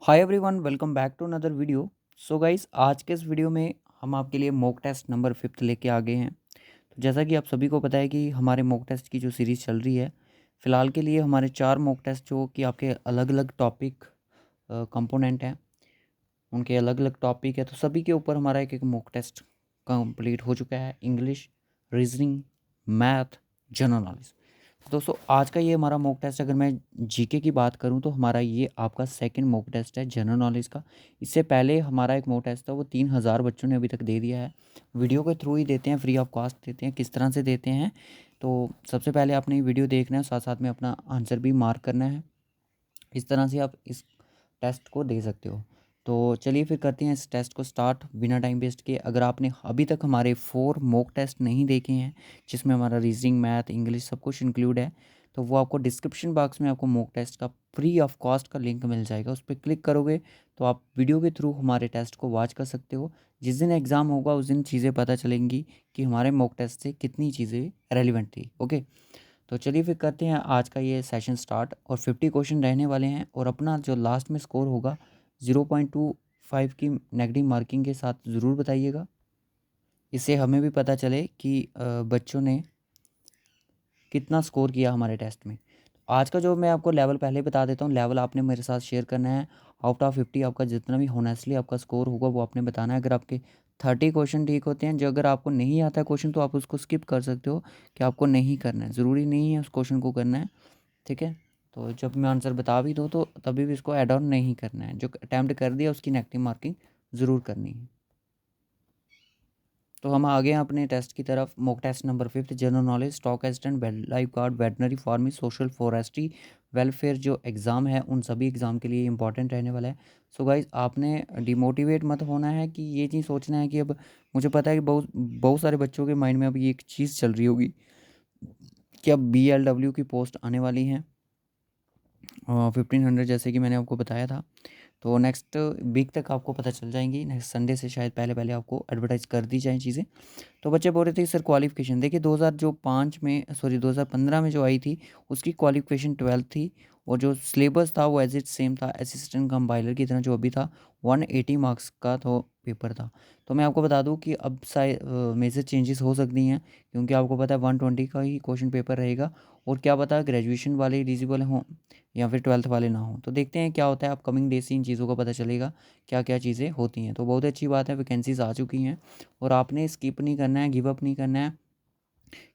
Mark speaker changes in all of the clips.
Speaker 1: Hi everyone, welcome back to another video. So guys, आज के इस वीडियो में हम आपके लिए मॉक टेस्ट नंबर 5 लेके आ गए हैं। तो जैसा कि आप सभी को पता है कि हमारे मॉक टेस्ट की जो सीरीज़ चल रही है, फ़िलहाल के लिए हमारे 4 मॉक टेस्ट जो कि आपके अलग-अलग टॉपिक कंपोनेंट हैं, उनके अलग-अलग टॉपिक है, तो सभी के ऊपर हमारा एक-एक मॉक टेस्ट कंप्लीट हो चुका है। English, reasoning, math, general knowledge. दोस्तों, आज का ये हमारा मॉक टेस्ट, अगर मैं जीके की बात करूं तो हमारा ये आपका सेकंड मॉक टेस्ट है जनरल नॉलेज का। इससे पहले हमारा एक मॉक टेस्ट था, वो 3000 बच्चों ने अभी तक दे दिया है। वीडियो के थ्रू ही देते हैं, फ्री ऑफ कॉस्ट देते हैं। किस तरह से देते हैं, तो सबसे पहले आपने ये वीडियो देखना है, साथ साथ में अपना आंसर भी मार्क करना है। इस तरह से आप इस टेस्ट को दे सकते हो। तो चलिए फिर करते हैं इस टेस्ट को स्टार्ट बिना टाइम वेस्ट किए। अगर आपने अभी तक हमारे 4 मॉक टेस्ट नहीं देखे हैं, जिसमें हमारा रीजनिंग, मैथ, इंग्लिश सब कुछ इंक्लूड है, तो वो आपको डिस्क्रिप्शन बॉक्स में आपको मॉक टेस्ट का फ्री ऑफ कॉस्ट का लिंक मिल जाएगा। उस पर क्लिक करोगे तो आप वीडियो के थ्रू हमारे टेस्ट को वॉच कर सकते हो। जिस दिन एग्ज़ाम होगा उस दिन चीज़ें पता चलेंगी कि हमारे मॉक टेस्ट से कितनी चीज़ें रेलिवेंट थी। ओके, तो चलिए फिर करते हैं आज का ये सेशन स्टार्ट। और 50 क्वेश्चन रहने वाले हैं, और अपना जो लास्ट में स्कोर होगा 0.25 की नेगेटिव मार्किंग के साथ ज़रूर बताइएगा। इससे हमें भी पता चले कि बच्चों ने कितना स्कोर किया हमारे टेस्ट में। आज का जो मैं आपको लेवल पहले बता देता हूँ, लेवल आपने मेरे साथ शेयर करना है। आउट ऑफ 50 आपका जितना भी होनेस्टली आपका स्कोर होगा वो आपने बताना है। अगर आपके 30 क्वेश्चन ठीक होते हैं, जो अगर आपको नहीं आता है क्वेश्चन, तो आप उसको स्किप कर सकते हो, कि आपको नहीं करना है, ज़रूरी नहीं है उस क्वेश्चन को करना है। ठीक है, तो जब मैं आंसर बता भी दूँ तो तभी भी इसको ऐड ऑन नहीं करना है। जो अटैम्प्ट कर दिया उसकी नेगेटिव मार्किंग ज़रूर करनी है। तो हम आ गए हैं अपने टेस्ट की तरफ। Mock test number 5, general knowledge, stock assistant, life guard, veterinary, farming, social, forestry, welfare जो एग्ज़ाम है उन सभी एग्ज़ाम के लिए इंपॉर्टेंट रहने वाला है। सो गाइज, आपने डिमोटिवेट मत होना है कि ये चीज़ सोचना है कि अब मुझे पता है कि बहुत बहुत सारे बच्चों के माइंड में अभी एक चीज़ चल रही होगी कि अब BLW की पोस्ट आने वाली हैं 1500, जैसे कि मैंने आपको बताया था। तो नेक्स्ट वीक तक आपको पता चल जाएंगी, नेक्स्ट संडे से शायद पहले पहले आपको एडवर्टाइज़ कर दी जाए चीज़ें। तो बच्चे बोल रहे थे सर क्वालिफ़िकेशन देखिए, 2005 में, सॉरी 2015 में जो आई थी उसकी क्वालिफ़िकेशन 12 थी, और जो सिलेबस था वो एज इट सेम था, असिस्टेंट कंपाइलर की तरह जो अभी था। 180 मार्क्स का तो पेपर था। तो मैं आपको बता दूं कि अब मेजर चेंजेस हो सकती हैं, क्योंकि आपको पता है 120 का ही क्वेश्चन पेपर रहेगा। और क्या पता ग्रेजुएशन वाले एलिजिबल हों या फिर 12th वाले ना हों। तो देखते हैं क्या होता है, अपकमिंग डेज से इन चीज़ों का पता चलेगा क्या क्या चीज़ें होती हैं। तो बहुत अच्छी बात है, वैकेंसीज आ चुकी हैं, और आपने स्किप नहीं करना है, गिव अप नहीं करना है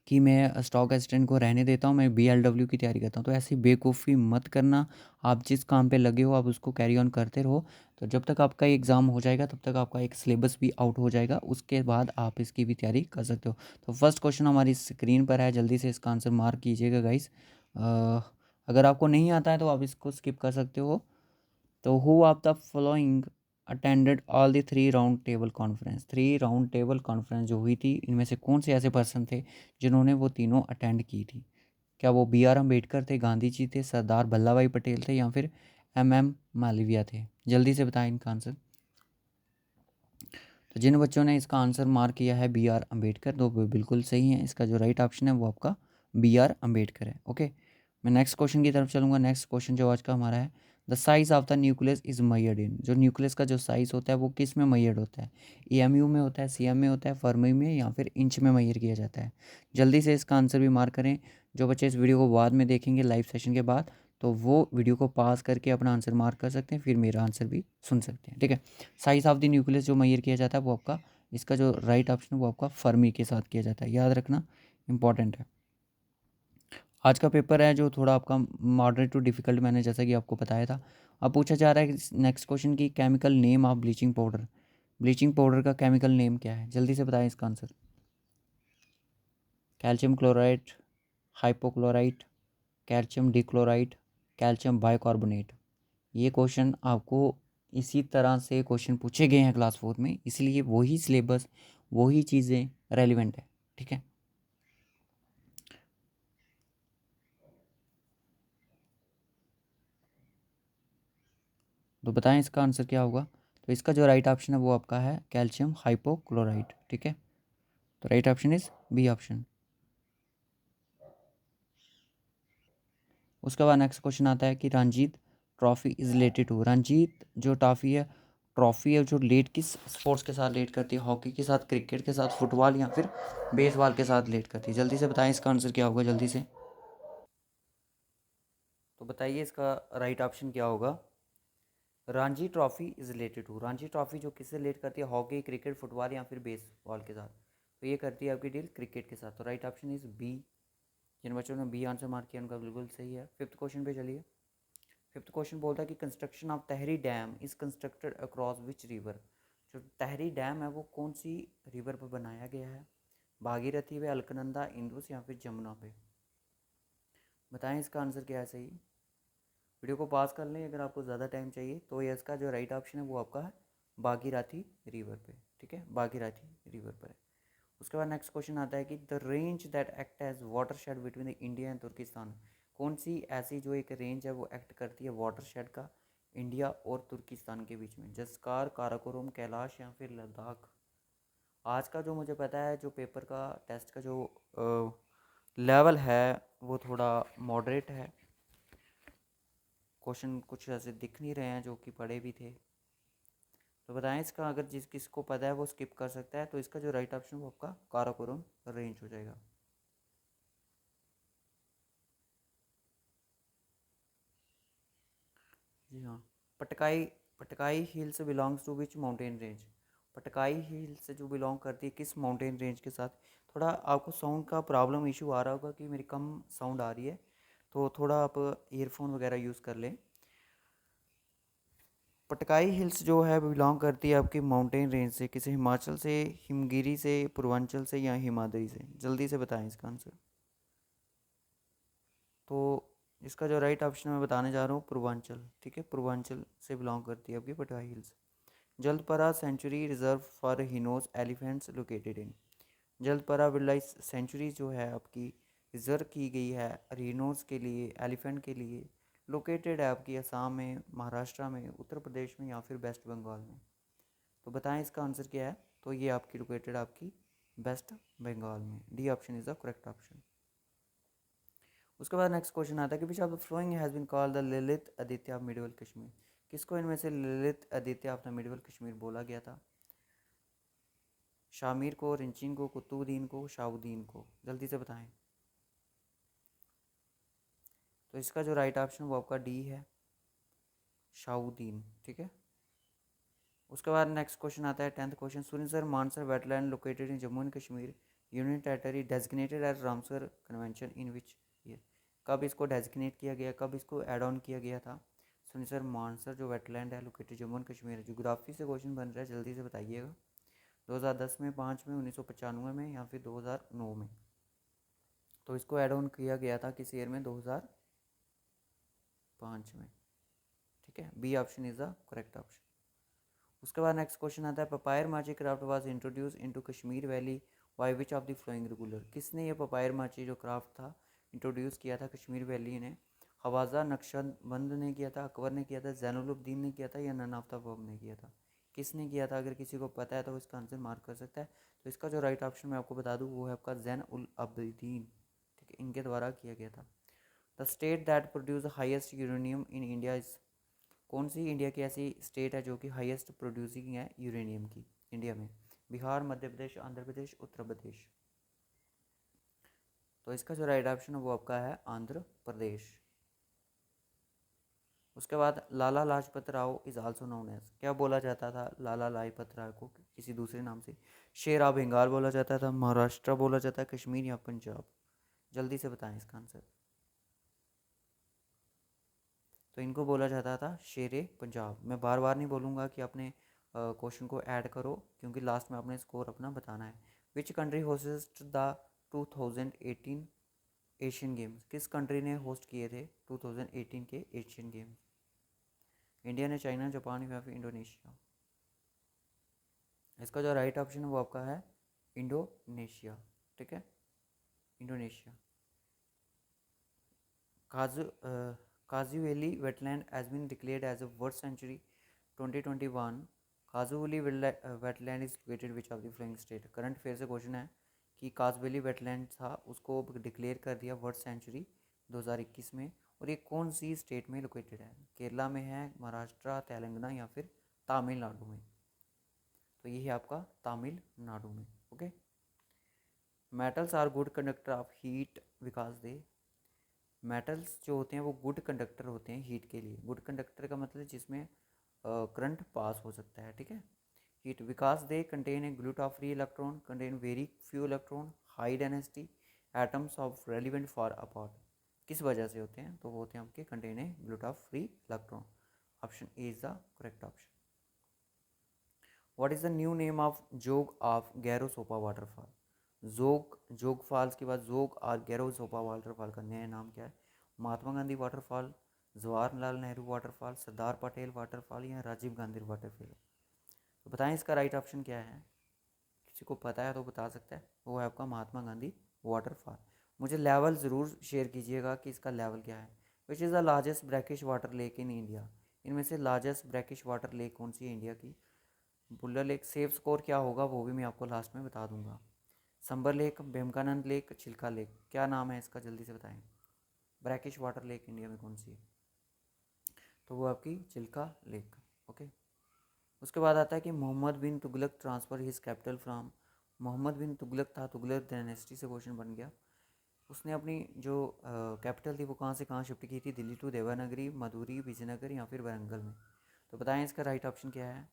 Speaker 1: कि मैं स्टॉक असिस्टेंट को रहने देता हूँ, मैं BLW की तैयारी करता हूँ। तो ऐसी बेवकूफ़ी मत करना। आप जिस काम पे लगे हो आप उसको कैरी ऑन करते रहो। तो जब तक आपका एग्ज़ाम हो जाएगा तब तक आपका एक सिलेबस भी आउट हो जाएगा, उसके बाद आप इसकी भी तैयारी कर सकते हो। तो फर्स्ट क्वेश्चन हमारी स्क्रीन पर है, जल्दी से इसका आंसर मार्क कीजिएगा गाइस। अगर आपको नहीं आता है तो आप इसको स्किप कर सकते हो। तो who of the following attended all the 3 round table conference जो हुई थी, इनमें से कौन से ऐसे पर्सन थे जिन्होंने वो तीनों अटेंड की थी? क्या वो BR अम्बेडकर थे, गांधी जी थे, सरदार वल्लभ भाई पटेल थे, या फिर MM मालवीय थे? जल्दी से बताएं इनका आंसर। तो जिन बच्चों ने इसका आंसर मार्क किया है BR अम्बेडकर, तो वो बिल्कुल सही है। इसका जो राइट ऑप्शन है वो आपका BR अम्बेडकर है। ओके, मैं नेक्स्ट क्वेश्चन की तरफ चलूँगा। नेक्स्ट क्वेश्चन जो आज का हमारा है, the size of the nucleus is measured in. जो न्यूक्लियस का जो साइज होता है वो किस में मेजर्ड होता है? EMU में होता है, CM में होता है, फर्मी में, या फिर इंच में मेजर किया जाता है? जल्दी से इसका आंसर भी मार्क करें। जो बच्चे इस वीडियो को बाद में देखेंगे लाइव सेशन के बाद, तो वो वीडियो को पास करके अपना आंसर मार्क कर सकते हैं, फिर मेरा आंसर भी सुन सकते हैं। ठीक है, साइज ऑफ द न्यूक्लियस जो मेजर किया जाता है वो आपका, इसका जो राइट ऑप्शन है वो आपका फर्मी के साथ किया जाता है। याद रखना, इंपॉर्टेंट है। आज का पेपर है जो थोड़ा आपका मॉडरेट टू डिफ़िकल्ट, मैंने जैसा कि आपको बताया था। अब पूछा जा रहा है नेक्स्ट क्वेश्चन की, chemical name of bleaching powder. Bleaching powder का केमिकल नेम क्या है? जल्दी से बताएं इसका answer. Calcium chloride, hypochlorite, calcium dichloride, calcium bicarbonate. ये क्वेश्चन आपको इसी तरह से क्वेश्चन पूछे गए हैं क्लास 4 में, इसलिए वही सिलेबस, वही चीज़ें रेलिवेंट है। ठीक है, तो बताएं इसका आंसर क्या होगा। तो इसका जो राइट ऑप्शन है वो आपका है कैल्शियम हाइपोक्लोराइड। ठीक है, तो right option is B option. उसके बाद नेक्स्ट क्वेश्चन आता है कि Ranjit trophy is related to. Ranji जो ट्रॉफी है जो लेट किस स्पोर्ट्स के साथ रिलेट करती है? हॉकी के साथ, क्रिकेट के साथ, फुटबॉल या फिर बेसबॉल के साथ रिलेट करती है? जल्दी से बताएं इसका आंसर क्या होगा, जल्दी से। तो बताइए इसका राइट ऑप्शन क्या होगा। Ranji trophy is related to. Ranji trophy जो किससे रिलेट करती है? हॉकी, क्रिकेट, फुटबॉल या फिर बेसबॉल के साथ? तो ये करती है आपकी डील क्रिकेट के साथ। तो राइट ऑप्शन इज बी। जिन बच्चों ने बी आंसर मार्क किया उनका बिल्कुल सही है। फिफ्थ क्वेश्चन पे चलिए। फिफ्थ क्वेश्चन बोलता है कि construction of tehri dam is constructed across which river. जो तहरी डैम है वो कौन सी रिवर पर बनाया गया है? भागीरथी पे, अलकनंदा, इंदुस या फिर जमुना पे? बताएं इसका आंसर क्या है सही। वीडियो को पास कर लें अगर आपको ज़्यादा टाइम चाहिए। तो ये इसका जो राइट ऑप्शन है वो आपका है भागीरथी रिवर पे। ठीक है, भागीरथी रिवर पर है। उसके बाद नेक्स्ट क्वेश्चन आता है कि the range that act as water shed between the India and Turkestan. कौन सी ऐसी जो एक रेंज है वो एक्ट करती है वाटर शेड का इंडिया और तुर्किस्तान के बीच में? जस्कार, काराकोरम, कैलाश या फिर लद्दाख? आज का जो मुझे पता है जो पेपर का टेस्ट का जो लेवल है वो थोड़ा मॉडरेट है। क्वेश्चन कुछ ऐसे दिख नहीं रहे हैं जो कि पढ़े भी थे। तो बताएं इसका, अगर जिस किसको पता है वो स्किप कर सकता है। तो इसका जो राइट ऑप्शन वो आपका काराकोरम रेंज हो जाएगा। जी हाँ। Patkai Patkai hills belongs to which mountain range. Patkai hills से जो बिलोंग करती है किस माउंटेन रेंज के साथ? थोड़ा आपको साउंड का प्रॉब्लम इशू आ रहा होगा कि मेरी कम साउंड आ रही है, तो थोड़ा आप ईयरफोन वगैरह यूज़ कर लें। पटकाई हिल्स जो है बिलोंग करती है आपकी माउंटेन रेंज से, किसी हिमाचल से, हिमगिरी से, पूर्वांचल से या हिमाद्री से? जल्दी से बताएं इसका आंसर। तो इसका जो राइट ऑप्शन मैं बताने जा रहा हूँ पूर्वांचल। ठीक है, पूर्वांचल से बिलोंग करती है आपकी Patkai hills. Jaldapara sanctuary reserve for rhinos elephants located in. Jaldapara wild life sanctuary जो है आपकी रिजर्व की गई है रिनोज के लिए, एलिफेंट के लिए। लोकेटेड है आपकी असम में, महाराष्ट्र में, उत्तर प्रदेश में या फिर वेस्ट बंगाल में? तो बताएं इसका आंसर क्या है। तो ये आपकी लोकेटेड आपकी वेस्ट बंगाल में। D option is the correct option. उसके बाद नेक्स्ट क्वेश्चन आता है कि which of the following has been called the Lalit Aditya of medieval Kashmir. किसको इनमें से Lalit Aditya of the medieval Kashmir बोला गया था? शामिर को, रिंचिंग को, कुतुबुद्दीन को, शाहुद्दीन को? जल्दी से बताएं। तो इसका जो राइट ऑप्शन वो आपका डी है, शाहुद्दीन। ठीक है। उसके बाद नेक्स्ट क्वेश्चन आता है tenth question. Surinsar Mansar wetland located in Jammu and Kashmir union territory designated as Ramsar convention in which year. कब इसको डेजिग्नेट किया गया, कब इसको एड ऑन किया गया था? सुरिंसर मानसर जो वेटलैंड है located Jammu and Kashmir. Geography से क्वेश्चन बन रहा है, जल्दी से बताइएगा। 2010 में, 5 में, 1995 में या फिर 2009 में? तो इसको ऐड ऑन किया गया था किस ईयर में? 2005 में। ठीक है, B option is the correct option. उसके बाद नेक्स्ट क्वेश्चन आता है papier mache craft was introduced into Kashmir valley by which of the following regular. किसने ये पपायर माची जो क्राफ्ट था इंट्रोड्यूस किया था कश्मीर वैली ने? हवाजा नक्शबंद ने किया था, अकबर ने किया था, जैनुलब्दीन ने किया था या नन ऑफ द अबव ने किया था? किसने किया था? अगर किसी को पता है तो इसका आंसर मार्क कर सकता है। तो इसका जो राइट ऑप्शन मैं आपको बता दूँ वो है आपका जैन उल अबदीन। ठीक है, इनके द्वारा किया गया था। The state that produce the highest uranium in India is. कौन सी इंडिया की ऐसी स्टेट है जो कि हाईएस्ट प्रोड्यूसिंग है यूरेनियम की इंडिया में? बिहार, मध्य प्रदेश, आंध्र प्रदेश, उत्तर प्रदेश? तो इसका जो राइट ऑप्शन है वो आपका है आंध्र प्रदेश। उसके बाद Lala Lajpat Rai is also known as. क्या बोला जाता था लाला लाजपत राव को किसी दूसरे नाम से? शेर ऑफ बंगाल बोला जाता था, महाराष्ट्र बोला जाता है, कश्मीर या पंजाब? जल्दी से बताएं इसका आंसर। तो इनको बोला जाता था शेरे पंजाब। मैं बार बार नहीं बोलूँगा कि आपने क्वेश्चन को ऐड करो, क्योंकि लास्ट में आपने स्कोर अपना बताना है। Which country host the 2018 Asian games. किस कंट्री ने होस्ट किए थे 2018 के एशियन गेम्स? इंडिया ने, चाइना, जापान या फिर इंडोनेशिया? इसका जो राइट ऑप्शन है वो आपका है इंडोनेशिया। ठीक है, इंडोनेशिया। काजू काजू valley wetland has been declared as a world century 2021। काजू valley wetland is located which of the following state. Current affair से क्वेश्चन है कि काजू वैली वेटलैंड था उसको डिक्लेयर कर दिया वर्ल्ड सेंचुरी 2021 में, और ये कौन सी स्टेट में लोकेटेड है? केरला में है, महाराष्ट्र, तेलंगाना या फिर तमिलनाडु में? तो ये है आपका तमिलनाडु में। Okay. Metals are good conductor of heat, because they. Metals जो होते हैं वो गुड कंडक्टर होते हैं हीट के लिए। गुड कंडक्टर का मतलब जिसमें करंट पास हो सकता है, ठीक है। Heat, because they contain a glut of free electron, contain very few electron, high density, atoms of relevant far apart. किस वजह से होते हैं? तो वो होते हैं आपके contain a glut of free electron. Option A is the correct option. What is the new name of Jog of Gerosoppa waterfall? Jog falls के बाद जोग और गैरोसोपा वाटरफॉल का नया नाम क्या है? Mahatma Gandhi waterfall, Jawaharlal Nehru waterfall, Sardar Patel waterfall या राजीव गांधी वाटरफॉल? तो बताएं इसका राइट ऑप्शन क्या है? किसी को पता है तो बता सकता है। वो है आपका महात्मा गांधी वाटरफॉल। मुझे लेवल ज़रूर शेयर कीजिएगा कि इसका लेवल क्या है। Which is the largest brackish water lake in India? इनमें से लार्जेस्ट ब्रैकिश वाटर लेक कौन सी है इंडिया की? बुल्ला लेक। सेफ स्कोर क्या होगा वो भी मैं आपको लास्ट में बता दूंगा। संबर लेक, बेमकानंद लेक, चिल्का लेक, क्या नाम है इसका? जल्दी से बताएं। ब्रैकिश वाटर लेक इंडिया में कौन सी है? तो वो आपकी चिल्का लेक। ओके। उसके बाद आता है कि Mohammad bin Tughlaq transfer his capital from. Mohammad bin Tughlaq था, तुगलक डायनेस्टी से क्वेश्चन बन गया। उसने अपनी जो कैपिटल थी वो कहाँ से कहाँ शिफ्ट की थी? दिल्ली टू देवानगरी, मदुरी, विजयनगर या फिर वारंगल में? तो बताएं इसका राइट ऑप्शन क्या है?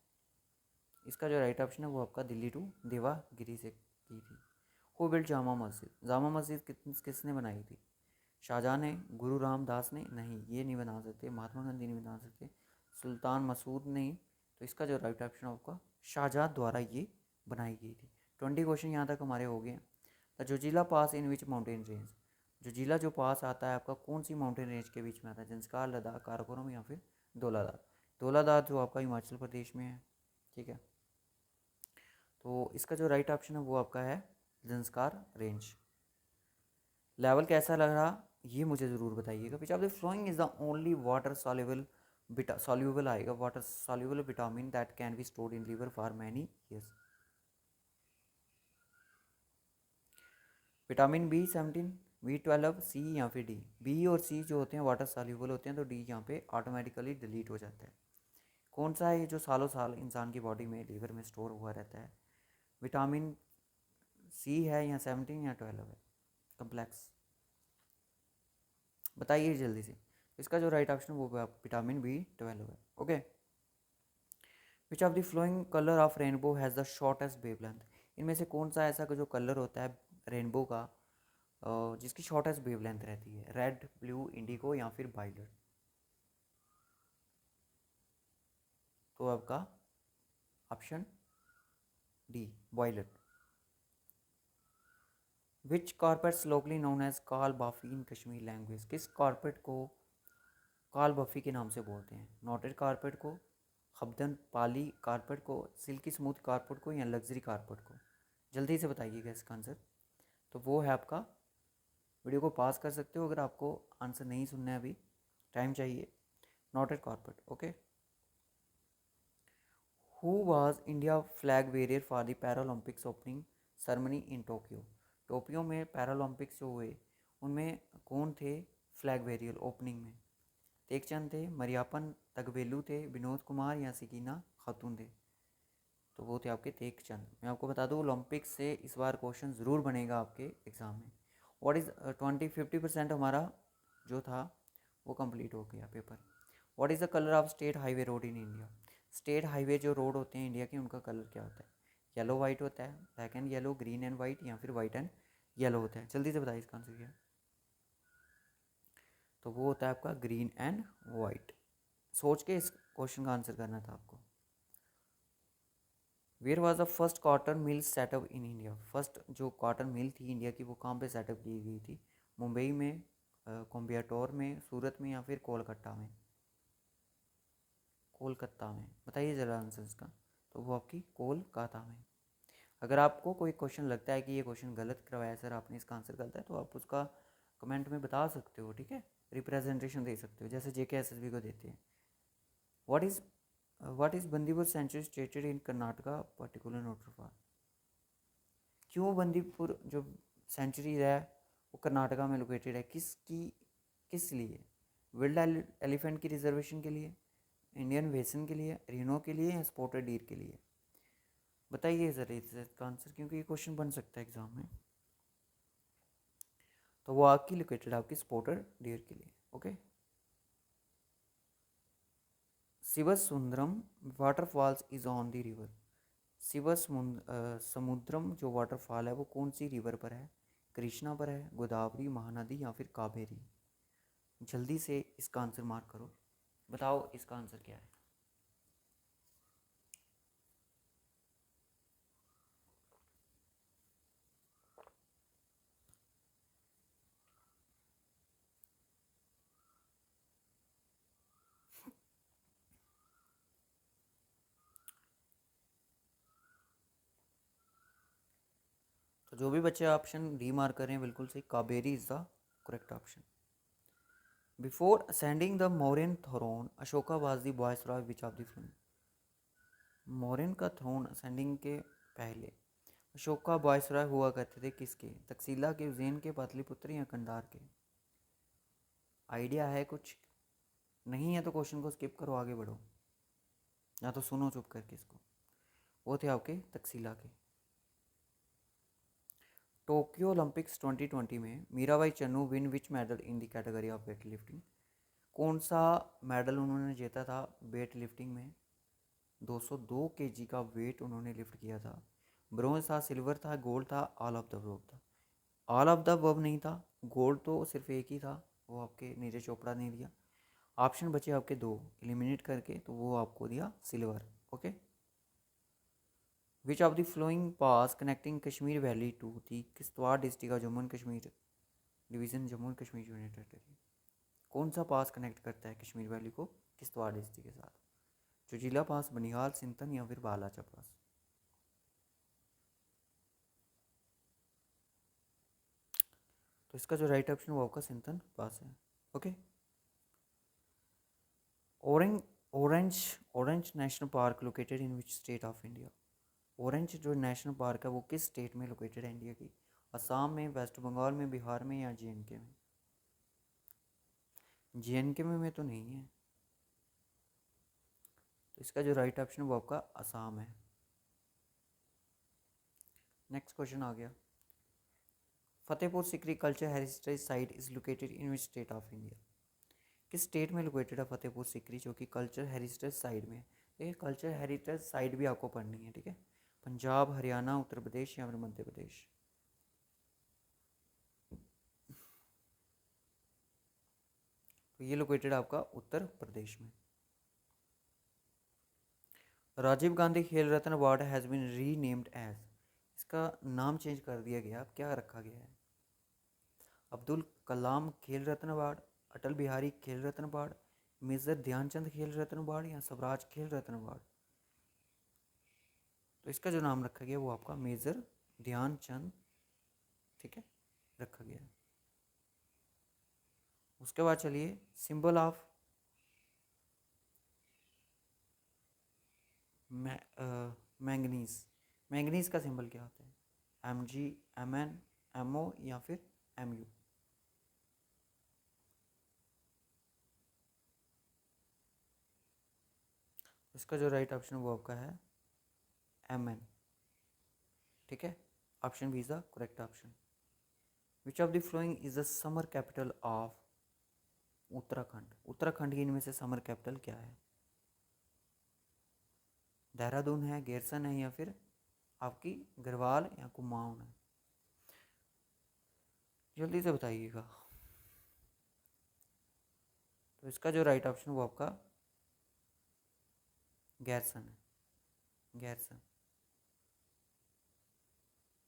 Speaker 1: इसका जो राइट ऑप्शन है वो आपका दिल्ली टू देवागिरी से की थी। Who built Jama Masjid? जामा मस्जिद किसने बनाई थी? शाहजहाँ ने, गुरु रामदास ने? नहीं, ये नहीं बना सकते। महात्मा गांधी नहीं बना सकते, सुल्तान मसूद नहीं। तो इसका जो राइट ऑप्शन आपका शाहजहाँ द्वारा ये बनाई गई थी। 20 क्वेश्चन यहाँ तक हमारे हो गए हैं। The Zoji La pass in which mountain range? Zoji La जो पास आता है आपका कौन सी माउंटेन रेंज के बीच में आता है? जंस्कार, लद्दाख, काराकोरम या फिर धौलाधार? धौलाधार जो आपका हिमाचल प्रदेश में है, ठीक है। तो इसका जो राइट ऑप्शन है वो आपका है जंस्कार रेंज। लेवल कैसा लग रहा ये मुझे ज़रूर बताइएगा। Which of the following is the only water soluble soluble आएगा, water soluble vitamin that can be stored in liver for many years? Vitamin B17, B12, C या फिर डी? बी और सी जो होते हैं वाटर सॉल्युबल होते हैं, तो डी यहाँ पे ऑटोमेटिकली डिलीट हो जाता है। कौन सा है ये जो सालों साल इंसान की बॉडी में लीवर में स्टोर हुआ रहता है? विटामिन सी है या 17 या 12 है? कम्प्लेक्स बताइए जल्दी से। इसका जो राइट ऑप्शन वो विटामिन B12 है। Okay. Which of the flowing colour of rainbow has the shortest wavelength? इनमें से कौन सा ऐसा जो कलर होता है रेनबो का जिसकी शॉर्टेस्ट वेवलेंथ रहती है? रेड, ब्लू, इंडिगो या फिर वायलेट? तो आपका ऑप्शन डी वायलेट। विच कॉर्पेट्स लोकली नोन एज काल बाफी इन कश्मीर लैंग्वेज? किस कॉर्पेट को काल बफी के नाम से बोलते हैं? नोटेड कारपेट को, खबदन पाली कारपेट को, सिल्की स्मूथ कारपेट को या लग्जरी कारपेट को? जल्दी से बताइएगा इसका आंसर। तो वो है आपका, वीडियो को पास कर सकते हो अगर आपको आंसर नहीं सुनना है, अभी टाइम चाहिए। Noted carpet. Okay. Who was India flag bearer for the Paralympics opening ceremony in Tokyo? Tokyo में पैरालंपिक्स जो हुए उनमें कौन थे फ्लैग वेरियर ओपनिंग में? तेगचंद थे, मरियापन तगबेलू थे, विनोद कुमार या सकीना खातून थे? तो वो थे आपके तेगचंद। मैं आपको बता दूँ ओलंपिक्स से इस बार क्वेश्चन ज़रूर बनेगा आपके एग्ज़ाम में। व्हाट इज़ 50% हमारा जो था वो कंप्लीट हो गया paper. What is the colour of state highway road in India? State highway जो रोड होते हैं इंडिया के उनका कलर क्या होता है? येलो वाइट होता है, black and yellow, green and white या फिर वाइट एंड येलो होता है? जल्दी से बताइए इसका आंसर क्या है? तो वो होता है आपका ग्रीन एंड वाइट। सोच के इस क्वेश्चन का आंसर करना था आपको। Where was the first cotton mill setup in India? First जो कॉटन मिल थी इंडिया की वो कहाँ पे सेटअप की गई थी? मुंबई में, कोयम्बटूर में, सूरत में या फिर कोलकाता में? कोलकाता में। बताइए ज़रा आंसर इसका। तो वो आपकी कोलकाता में। अगर आपको कोई क्वेश्चन लगता है कि ये क्वेश्चन गलत करवाया सर आपने, इसका आंसर गलत है, तो आप उसका कमेंट में बता सकते हो, ठीक है। रिप्रेजेंटेशन दे सकते हो जैसे JK SSB को देते हैं। What is Bandipur sanctuary stated in Karnataka particular note for? क्यों बंदीपुर जो सेंचुरी है वो कर्नाटका में लोकेटेड है? किस लिए? विल्ड एलिफेंट की रिजर्वेशन के लिए, इंडियन वेसन के लिए, रिनो के लिए या स्पॉटेड डीर के लिए? बताइए सर इसका आंसर, क्योंकि ये क्वेश्चन बन सकता है एग्जाम में। तो वो आपकी लोकेटेड आपकी स्पॉटेड डीर के लिए। Okay. Shivasamudram waterfalls is on the river. Samudram जो वाटरफॉल है वो कौन सी रिवर पर है? कृष्णा पर है, गोदावरी, महानदी या फिर कावेरी? जल्दी से इसका आंसर मार्क करो, बताओ इसका आंसर क्या है। तो जो भी बच्चे ऑप्शन डी मार्क कर रहे हैं बिल्कुल सही, Kaveri is the correct option. Before ascending the Mauryan throne Ashoka was the viceroy which of the following? Mauryan का थ्रोन असेंडिंग के पहले अशोका वायसरॉय हुआ करते थे किसके? तक्षशिला के, उज्जैन के, पाटलिपुत्र या कंधार के? आइडिया है कुछ? नहीं है तो क्वेश्चन को स्किप करो, आगे बढ़ो, या तो सुनो चुप करके इसको। वो थे आपके तक्षशिला के। टोक्यो ओलंपिक्स 2020 में Mirabai Channu win which medal in the category of weight lifting? कौन सा मेडल उन्होंने जीता था वेट लिफ्टिंग में? 202 केजी का वेट उन्होंने लिफ्ट किया था। ब्रोंज था, सिल्वर था, गोल्ड था, ऑल ऑफ द अबव था? ऑल ऑफ द अबव नहीं था, गोल्ड तो सिर्फ एक ही था, वो आपके नीरज चोपड़ा ने दिया। ऑप्शन बचे आपके दो, एलिमिनेट करके, तो वो आपको दिया silver. Okay. Which of the following pass connecting Kashmir valley to the Kishtwar district of Jammu and Kashmir division, Jammu and Kashmir union territory? कौन सा पास कनेक्ट करता है कश्मीर वैली को किश्तवाड़ डिस्ट्रिक्ट के साथ? चुजिला पास, बनिहाल, सिंथन या फिर बालाचा पास? तो इसका जो राइट ऑप्शन वो आपका सिंथन पास है। Okay. Orange orange orange national park located in which state of India? Orange जो नेशनल पार्क है वो किस स्टेट में लोकेटेड है इंडिया की? असम में, वेस्ट बंगाल में, बिहार में या जे.एंड.के में? जे.एंड.के में तो नहीं है, तो इसका जो राइट ऑप्शन है वो आपका असम है। नेक्स्ट क्वेश्चन आ गया। Fatehpur Sikri culture heritage site is located in which state of India? किस स्टेट में लोकेटेड है फतेहपुर सिकरी जो कि कल्चर हेरिटेज साइट में है? ये कल्चर हेरिटेज साइट भी आपको पढ़नी है, ठीक है। पंजाब, हरियाणा, उत्तर प्रदेश या फिर मध्य प्रदेश? तो ये लोकेटेड आपका उत्तर प्रदेश में। Rajiv Gandhi Khel Ratna award has been renamed as? इसका नाम चेंज कर दिया गया, अब क्या रखा गया है? अब्दुल कलाम खेल रत्न अवार्ड, अटल बिहारी खेल रत्न अवार्ड, मेजर ध्यानचंद खेल रत्न अवार्ड या स्वराज खेल रत्न अवार्ड? तो इसका जो नाम रखा गया वो आपका मेजर ध्यानचंद, ठीक है, रखा गया। उसके बाद चलिए, सिंबल ऑफ मैंगनीज, मैंगनीज का सिंबल क्या होता है? Mg, Mn, Mo या फिर Mu? इसका जो राइट ऑप्शन वो आपका है Mn, ठीक है। Option B is the correct option. Which of the following is the summer capital of Uttarakhand? Uttarakhand की इनमें से समर कैपिटल क्या है? देहरादून है, गैरसन है या फिर आपकी गढ़वाल या कुमाऊं है? जल्दी से बताइएगा। तो इसका जो राइट ऑप्शन वो आपका गैरसन है, गैरसन,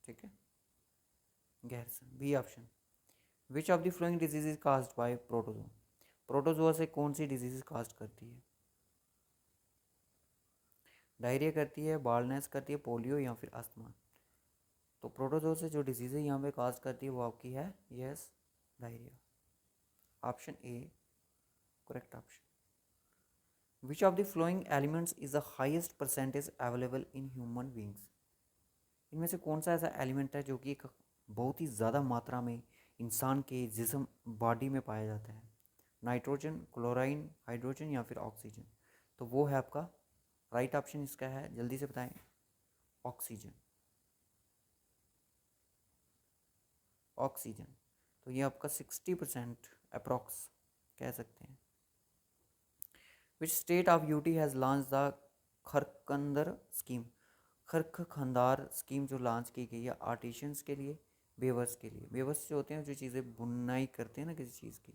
Speaker 1: ठीक है, Gairsain, B option. Which of the following disease is caused by protozoa? Protozoa से कौन सी डिजीज कास्ट करती है? डायरिया करती है, बालनेस करती है, पोलियो या फिर अस्थमा? तो प्रोटोजोआ से जो डिजीज है यहाँ पे कास्ट करती है वो आपकी है yes diarrhoea. Option A correct option. Which of the flowing elements is the highest percentage available in human beings? इनमें से कौन सा ऐसा एलिमेंट है जो कि एक बहुत ही ज़्यादा मात्रा में इंसान के जिस्म बॉडी में पाया जाता है? नाइट्रोजन, क्लोराइन, हाइड्रोजन या फिर ऑक्सीजन? तो वो है आपका राइट ऑप्शन इसका है, जल्दी से बताएं, ऑक्सीजन। ऑक्सीजन। तो ये आपका 60% अप्रॉक्स कह सकते हैं। Which state of UT has launch the Kharkhandar scheme? Kharkhandar scheme जो लॉन्च की गई है आर्टिशियंस के लिए, वेवर्स के लिए। वेवर्स जो होते हैं जो चीज़ें बुनाई करते हैं ना किसी चीज़ की।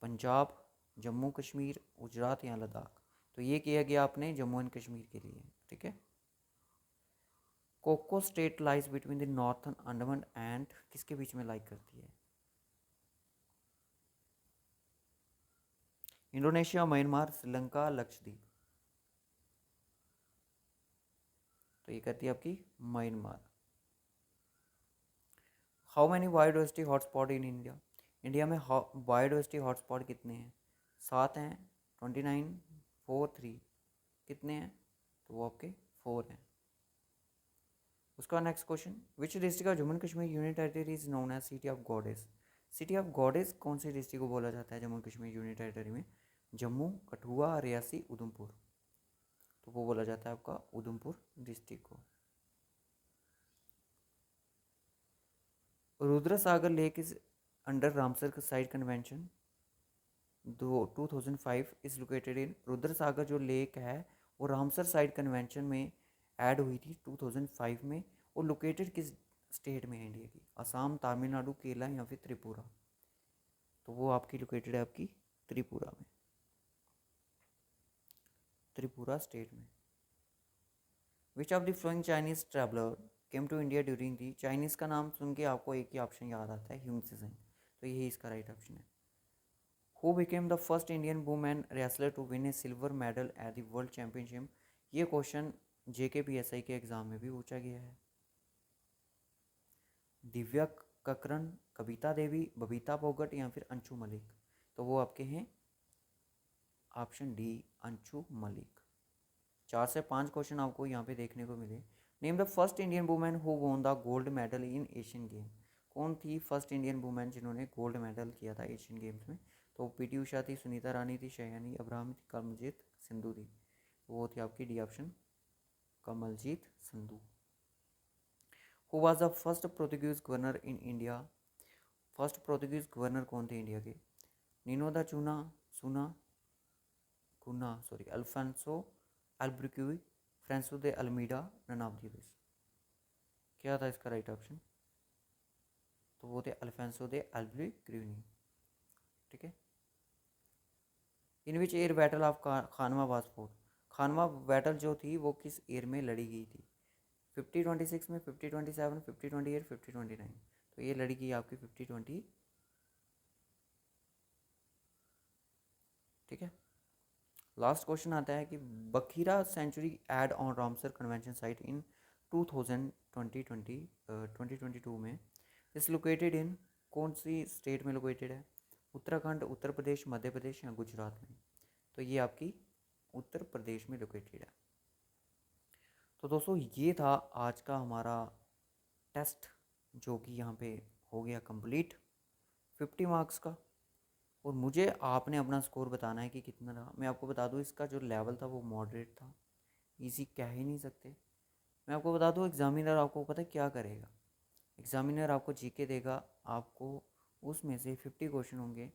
Speaker 1: पंजाब, जम्मू कश्मीर, गुजरात या लद्दाख? तो ये किया गया आपने जम्मू एंड कश्मीर के लिए, ठीक है। Coco state lies between the northern Andaman and किसके बीच में लाई करती है? Indonesia, Myanmar, Sri Lanka, Lakshadweep? तो ये करती है आपकी Myanmar. How many biodiversity hotspot in India? India में बायोडाइवर्सिटी हॉटस्पॉट कितने हैं? 7 हैं, 29, 4, 3? कितने हैं? तो वो आपके 4 हैं। उसका next question, which district of Jammu and Kashmir union territory is known as city of goddess? City of goddess कौन सी डिस्ट्रिक्ट को बोला जाता है Jammu and Kashmir union territory में? जम्मू, कठुआ, रियासी, उधमपुर? तो वो बोला जाता है आपका उधमपुर डिस्ट्रिक्ट को। Rudra Sagar lake is under Ramsar site convention 2005 is located in? Rudra Sagar जो लेक है वो रामसर साइट कन्वेंशन में ऐड हुई थी 2005 में। वो लोकेटेड किस स्टेट में है इंडिया की? असम, तमिलनाडु, केरला या फिर त्रिपुरा? तो वो आपकी लोकेटेड है आपकी त्रिपुरा में, त्रिपुरा स्टेट में। Which of the following Chinese traveller came to India during the? Chinese का नाम सुन के आपको एक ही ऑप्शन याद आता है, ह्यूम सेजन। तो यही इसका राइट ऑप्शन है। Who became the first Indian women wrestler to win a silver medal at the world championship? ये क्वेश्चन JKPSI के एग्जाम में भी पूछा गया है। दिव्या ककरन, कविता देवी, बबीता फोगट या फिर अंशु मलिक? तो वो आपके हैं ऑप्शन डी, अंशु मलिक। 4 से 5 क्वेश्चन आपको यहाँ पे देखने को मिले। Name the first Indian women who won the gold medal in Asian game? कौन थी फर्स्ट इंडियन वुमेन जिन्होंने गोल्ड मेडल किया था एशियन गेम्स में? तो PT उषा थी, सुनीता रानी थी, शयानी अब्राहम थी, कमलजीत सिंधु थी? वो थी आपकी D option, Kamaljit Sandhu. Who was the first Portuguese governor in India? First Portuguese governor कौन थे इंडिया के? निनो दा चूना सुना गुना sorry Alfonso Albuquerque, Francisco de Almeida, none of the this? क्या था इसका राइट ऑप्शन? तो वो थे अल्फांसो दे अल्ब्रिक्यूई, ठीक है। In which year battle of Khanwa was fought? Khanwa battle जो थी वो किस ईयर में लड़ी गई थी? 5026 में, 5027, 5028, 5029? तो ये लड़ी गई आपकी 5020, ठीक है। लास्ट क्वेश्चन आता है कि Bakhira sanctuary add on Ramsar convention site in 2022 में इस लोकेटेड इन? कौन सी स्टेट में लोकेटेड है? उत्तराखंड, उत्तर प्रदेश, मध्य प्रदेश या गुजरात में? तो ये आपकी उत्तर प्रदेश में लोकेटेड है। तो दोस्तों ये था आज का हमारा टेस्ट जो कि यहाँ पे हो गया कंप्लीट 50 मार्क्स का। और मुझे आपने अपना स्कोर बताना है कि कितना रहा। मैं आपको बता दूँ इसका जो लेवल था वो मॉडरेट था, इजी कह ही नहीं सकते। मैं आपको बता दूँ एग्ज़ामिनर आपको पता है क्या करेगा? एग्ज़ामिनर आपको GK देगा, आपको उसमें से 50 क्वेश्चन होंगे।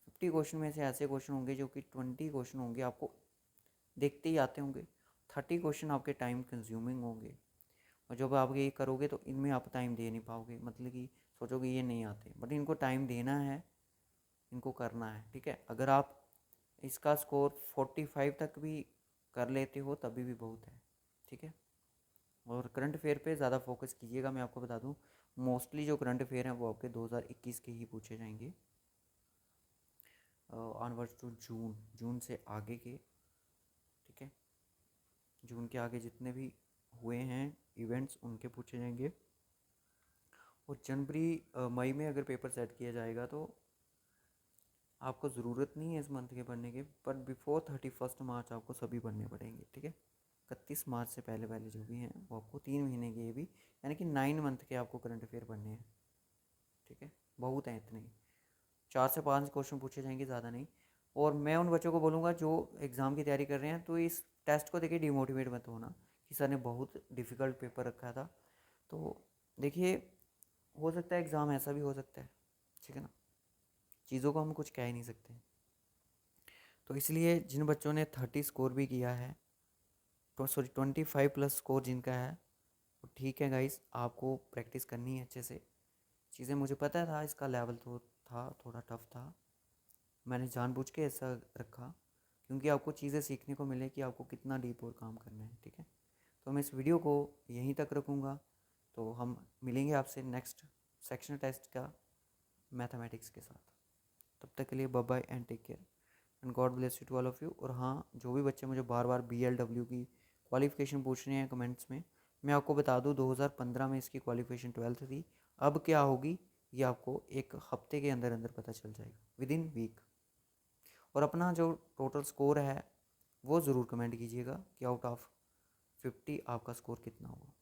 Speaker 1: 50 क्वेश्चन में से ऐसे क्वेश्चन होंगे जो कि 20 क्वेश्चन होंगे आपको देखते ही आते होंगे, 30 क्वेश्चन आपके टाइम कंज्यूमिंग होंगे। और जब आप ये करोगे तो इनमें आप टाइम दे नहीं पाओगे, मतलब कि सोचोगे ये नहीं आते, बट इनको टाइम देना है, इनको करना है, ठीक है। अगर आप इसका स्कोर 45 तक भी कर लेते हो तभी भी बहुत है, ठीक है। और करंट अफेयर पे ज़्यादा फोकस कीजिएगा। मैं आपको बता दूं मोस्टली जो करंट अफेयर हैं वो आपके 2021 के ही पूछे जाएंगे, ऑनवर्ड्स टू जून से आगे के, ठीक है। जून के आगे जितने भी हुए हैं इवेंट्स उनके पूछे जाएंगे। और जनवरी मई में अगर पेपर सेट किया जाएगा तो आपको ज़रूरत नहीं है इस मंथ के पढ़ने के, बट बिफोर 31 मार्च आपको सभी पढ़ने पड़ेंगे, ठीक है। 31 मार्च से पहले पहले जो भी हैं वो आपको 3 महीने के, ये भी यानी कि 9 मंथ के आपको करंट अफेयर पढ़ने हैं। ठीक है, बहुत हैं इतने ही, 4 से 5 क्वेश्चन पूछे जाएंगे, ज़्यादा नहीं। और मैं उन बच्चों को बोलूँगा जो एग्ज़ाम की तैयारी कर रहे हैं, तो इस टेस्ट को देखिए डिमोटिवेट मत होना कि सर ने बहुत डिफ़िकल्ट पेपर रखा था। तो देखिए, हो सकता है एग्ज़ाम ऐसा भी हो सकता है, ठीक है ना, चीज़ों को हम कुछ कह ही नहीं सकते। तो इसलिए जिन बच्चों ने 30 स्कोर भी किया है, तो सॉरी 25 प्लस स्कोर जिनका है, तो ठीक है गाइस, आपको प्रैक्टिस करनी है अच्छे से। चीज़ें मुझे पता था, इसका लेवल तो था, थोड़ा टफ था, मैंने जानबूझ के ऐसा रखा क्योंकि आपको चीज़ें सीखने को मिले कि आपको कितना डीप और काम करना है, ठीक है। तो मैं इस वीडियो को यहीं तक रखूँगा, तो हम मिलेंगे आपसे नेक्स्ट सेक्शनल टेस्ट का मैथमेटिक्स के साथ। तब तक के लिए bye bye and take care and God bless you to all of you. और हाँ, जो भी बच्चे मुझे बार बार BLW की क्वालिफ़िकेशन पूछ रहे हैं कमेंट्स में, मैं आपको बता दूँ 2015 में इसकी क्वालिफ़िकेशन 12th थी, अब क्या होगी ये आपको एक हफ्ते के अंदर अंदर पता चल जाएगा, विद इन वीक। और अपना जो टोटल स्कोर है वो ज़रूर कमेंट कीजिएगा कि आउट ऑफ 50 आपका स्कोर कितना होगा।